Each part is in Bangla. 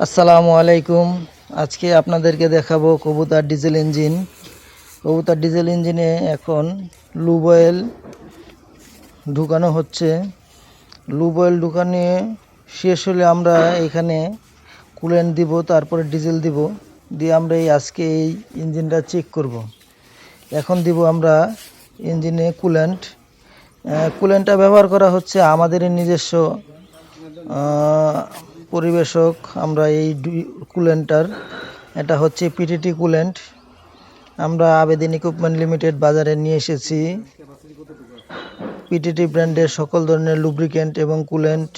আসসালামু আলাইকুম। আজকে আপনাদেরকে দেখাবো কবুতর ডিজেল ইঞ্জিন। কবুতর ডিজেল ইঞ্জিনে এখন লুব অয়েল ঢুকানো হচ্ছে। লুব অয়েল ঢুকানো শেষ হলে আমরা এখানে কুলেন্ট দিব, তারপরে ডিজেল দিব, দিয়ে আমরা আজকে এই ইঞ্জিনটা চেক করব। এখন দিব আমরা ইঞ্জিনে কুলেন্ট। কুলেন্টটা ব্যবহার করা হচ্ছে আমাদের নিজস্ব পরিবেশক। আমরা এই কুলেন্টার, এটা হচ্ছে পিটিটি কুলেন্ট। আমরা আবেদিন ইকুইপমেন্ট লিমিটেড বাজারে নিয়ে এসেছি পিটিটি ব্র্যান্ডের সকল ধরনের লুব্রিকেন্ট এবং কুলেন্ট।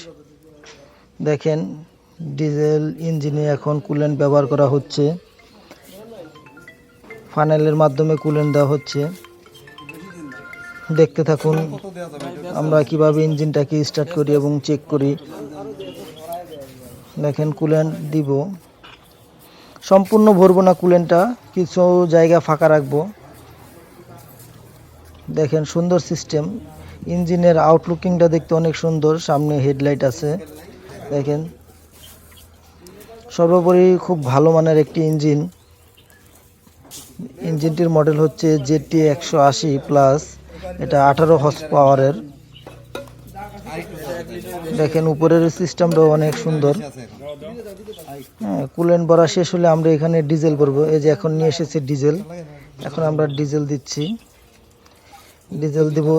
দেখেন ডিজেল ইঞ্জিনে এখন কুলেন্ট ব্যবহার করা হচ্ছে, ফানেলের মাধ্যমে কুলেন্ট দেওয়া হচ্ছে। দেখতে থাকুন আমরা কিভাবে ইঞ্জিনটাকে স্টার্ট করি এবং চেক করি। দেখেন কুলেন্ট দিব, সম্পূর্ণ ভরবো না কুলেন্টটা, কিছু জায়গা ফাঁকা রাখবো। দেখেন সুন্দর সিস্টেম, ইঞ্জিনের আউটলুকিংটা দেখতে অনেক সুন্দর, সামনে হেডলাইট আছে। দেখেন সর্বোপরি খুব ভালো মানের একটি ইঞ্জিন। ইঞ্জিনটির মডেল হচ্ছে জেটি 180 প্লাস, এটা 18 হর্স পাওয়ারের। দেখেন উপরের সিস্টেমটাও অনেক সুন্দর। কুলেন্ট ভরা শেষ হলে আমরা এখানে ডিজেল ভরবো। এই যে এখন নিয়ে এসেছে ডিজেল, এখন আমরা ডিজেল দিচ্ছি, ডিজেল দিব।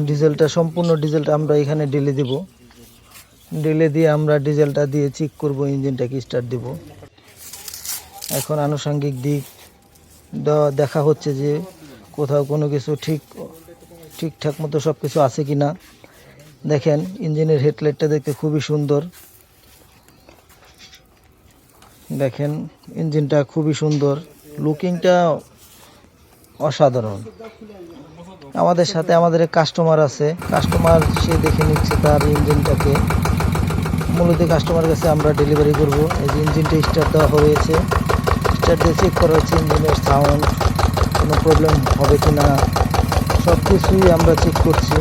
ডিজেলটা সম্পূর্ণ ডিজেলটা আমরা এখানে ঢেলে দিব, ঢেলে দিয়ে আমরা ডিজেলটা দিয়ে চেক করব, ইঞ্জিনটাকে স্টার্ট দিব। এখন আনুষঙ্গিক দিক দেখা হচ্ছে যে কোথাও কোনো কিছু ঠিকঠাক মতো সব কিছু আছে কি না। দেখেন ইঞ্জিনের হেডলাইটটা দেখতে খুবই সুন্দর। দেখেন ইঞ্জিনটা খুবই সুন্দর, লুকিংটা অসাধারণ। আমাদের সাথে আমাদের কাস্টমার আছে, কাস্টমার সে দেখে নিচ্ছে তার ইঞ্জিনটাকে। মূলত কাস্টমার কাছে আমরা ডেলিভারি করব। এই যে ইঞ্জিনটা স্টার্ট দেওয়া হয়েছে, স্টার্ট দিয়ে চেক করা হচ্ছে ইঞ্জিনের সাউন্ড, কোনো প্রবলেম হবে কি না, সব কিছুই আমরা চেক করছি।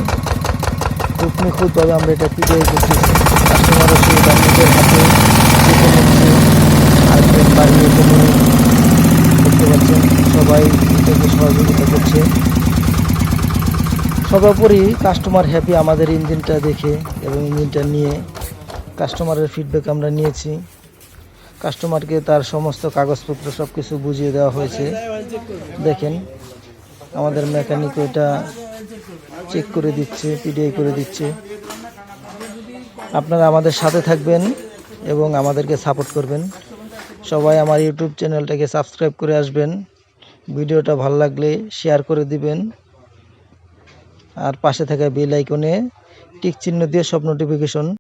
খুব নিখুঁতভাবে আমরা এটা পিডিআই করতেছি। কাস্টমার এসে এটা নিজের হাতে দেখে নিচ্ছে, আর বাড়িয়ে দেখতে পাচ্ছেন সবাই এটাকে সহযোগিতা করছে। সর্বোপরি কাস্টমার হ্যাপি আমাদের ইঞ্জিনটা দেখে এবং ইঞ্জিনটা নিয়ে। কাস্টমারের ফিডব্যাক আমরা নিয়েছি, কাস্টমারকে তার সমস্ত কাগজপত্র সব কিছু বুঝিয়ে দেওয়া হয়েছে। দেখেন আমাদের মেকানিক এটা চেক করে দিচ্ছে, পিডিআই করে দিচ্ছে। আপনারা আমাদের সাথে থাকবেন এবং আমাদেরকে সাপোর্ট করবেন। সবাই আমার ইউটিউব চ্যানেলটাকে সাবস্ক্রাইব করে আসবেন। ভিডিওটা ভালো লাগলে শেয়ার করে দিবেন, আর পাশে থাকা বেল আইকনে টিক চিহ্ন দিয়ে সব নোটিফিকেশন